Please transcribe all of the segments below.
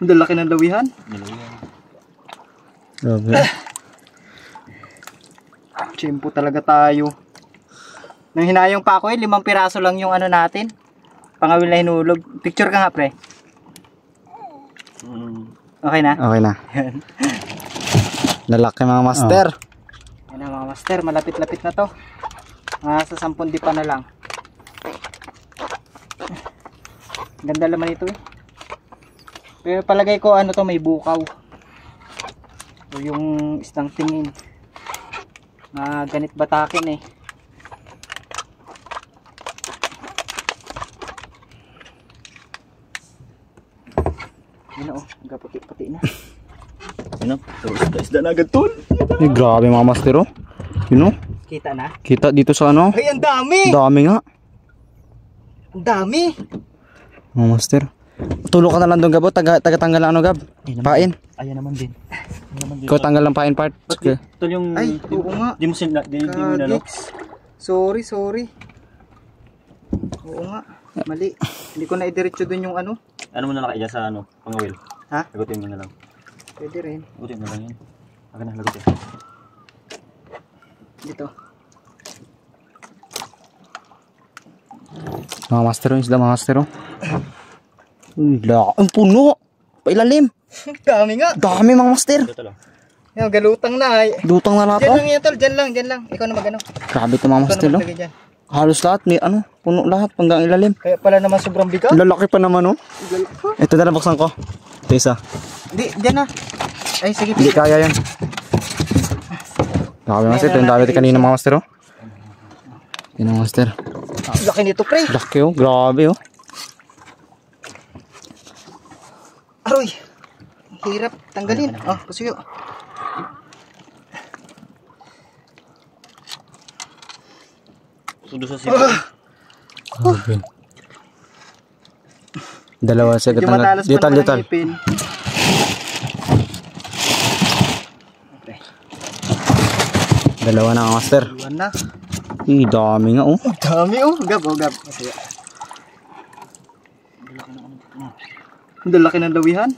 Ang laki ng lawihan. Grabe. Tiyempo talaga tayo. Nang hinayang pa ako 5 piraso lang yung ano natin. Pangawil na hinulog. Picture ka nga pre. Okay na? Okay na. Lalaki mga master. Yan na mga master, malapit-lapit na to. Sa 10 di pa na lang. Ganda naman ito eh. Pero palagay ko ano to, may bukaw. O yung isang tingin. Ganit batakin eh. Yan o, nagkaputi-puti na. Ano? Isda na agad tol. Ay, grabe mga master oh. Yun oh. Kita na? Kita dito sa ano. Ay, ang dami! Dami nga. Ang dami! Mga master. Tulog ka na lang doon Gab. Tagatanggal lang ano Gab. Pain. Ayan naman din. Ikaw tanggal lang pain part. Okay. Tol yung... Ay, oo nga. Di mo inano. Sorry. Oo nga, mali. Hindi ko na idiretso dun yung ano. Ano mo na lang sa ano? Pangawil. Ha? Lagutin mo na lang. Pwede rin. Lagutin mo na lang yan. Aga na, lagutin. Dito. Mga master oh. Isda mga master oh. Ang puno. Pailalim. Dami nga. Dami mga master. Dito lang. Yung galutang na ay. Dutang na lahat Diyan oh. lang yan tol, dyan lang. Ikaw na magano. Grabe ito mga Ikaw master na oh. maglagay dyan. Halos lahat may ano. Puno lahat hanggang ilalim. Kaya pala naman sobrang bigat. Lalaki pa naman oh. Ito na lang buksan ko. Ito isa. Hindi, dyan na. Ay, sige. Hindi kaya yan. Grabe master. Ito yung dami kanina mga master oh. Yan ang master. Laki nito pre. Laki oh. Grabe oh. Aroy. Hirap tanggalin. Oh, pasuyo. Sudo sa sipo. Okay. Dalawa sa Medyo katanggal. matalas pa Dital, naman dital. ang ipin. Dalawa na ang master. Iwan na. Dami nga oh. Dami oh. Gab. Pasuyo. Ang laki ng lawihan.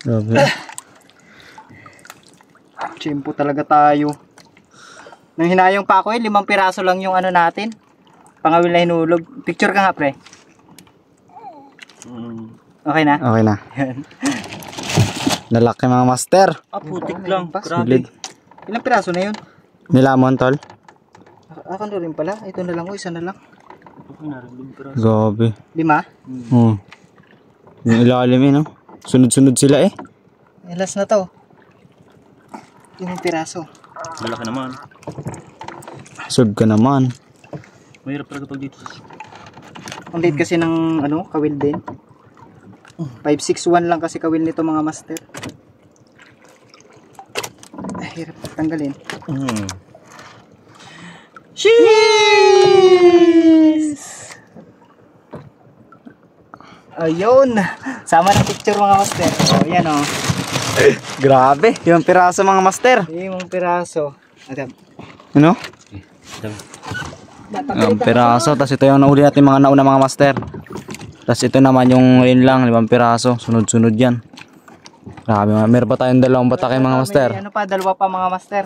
Grabe. Tiyempo talaga tayo. Nang hinayang pa ako 5 piraso lang yung ano natin. Pangawil na hinulog. Picture ka nga pre. Okay na? Okay na. Lalaki mga master. Putik lang. Grabe. Ilang piraso na yun? Nilamon tol. Ako na rin pala. Ito na lang o, isa na lang. Grabe. 5? Oh. Yung ilalim eh no. Sunod-sunod sila eh. Last na to. 5 piraso. Malaki naman. Sub ka naman. Mahirap talaga pag dito. Ang late kasi ng ano, kawil din. 561 lang kasi kawil nito mga master. Hirap tanggalin. Cheese! Ayun. Sama ng picture mga master. O, yan o. Grabe. Yung piraso mga master. 5 piraso. Agad. Ano? Yung piraso. Tapos ito yung nauli natin mga nauna mga master. Tapos ito naman yung ngayon lang. 5 piraso. Sunod-sunod yan. Grabe. Meron pa tayong 2 batake mga master. Ano pa? 2 pa mga master.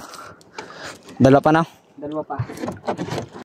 2 pa na. 2 pa.